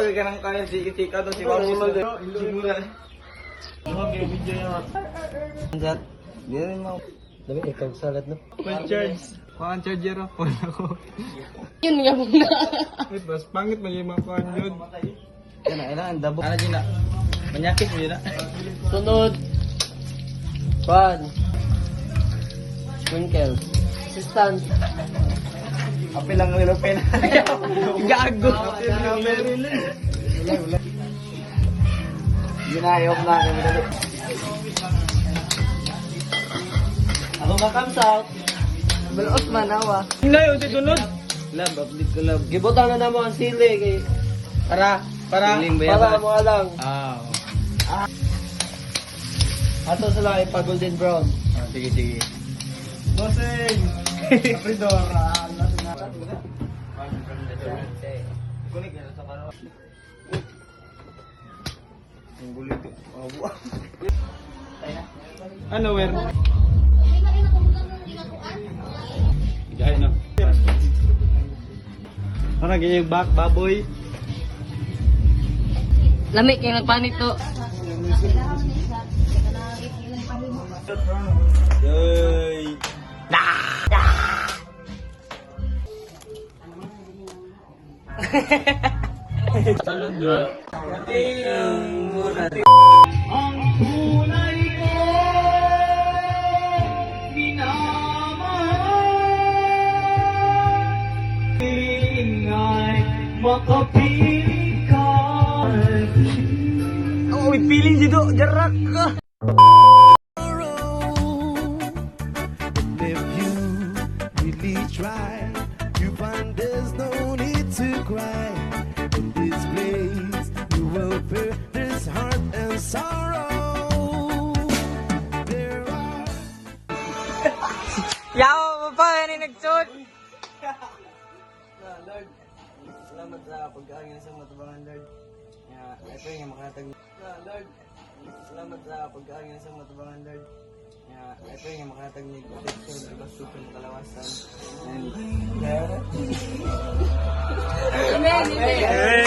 lagi ka ng kaya si Tika to si Wamos. Simula. Anjat. Di rin mo. Dami ikaw salad no. Charge. Kuhaan charger ako. Yun nga muna. Wait, bas pangit mo yung mga kuhaan yun. Kailangan dabo. Ano din na? Manyakit mo yun na. Sunod. Pan. Twinkle. Assistant. Apil lang nilo pen. Gago. Apil lang nilo. Wala. Ginayok na kami dali. Ako makamsaw. Balot manawa. Hinay, unti tunod. Love, update ko love. Gibutang na namo ang sili kay Para para mo lang. Ah. Ato sila ay pa golden brown. Sige. Bossing. Apridora. Kunik yan sa karo. Ang gulit. Ano, where? Gaya na. Ano ganyan back baboy? Lamig kay nagpanit to. Yay! Ang kulay ko ingay makapili ka. Oh, may feeling dito, jarak ka. If you really try, you find there's no need to cry. In this place, you will feel this heart and sorrow. There are Yawa mo pa, yan nagsuot. Lord, salamat sa pag-aangin sa matabangan, Lord. Ito yung makatag. Lord, salamat sa pag-aangin sa matabangan, Lord. Ito yung makatag ni protection, diba super kalawasan. And, Amen.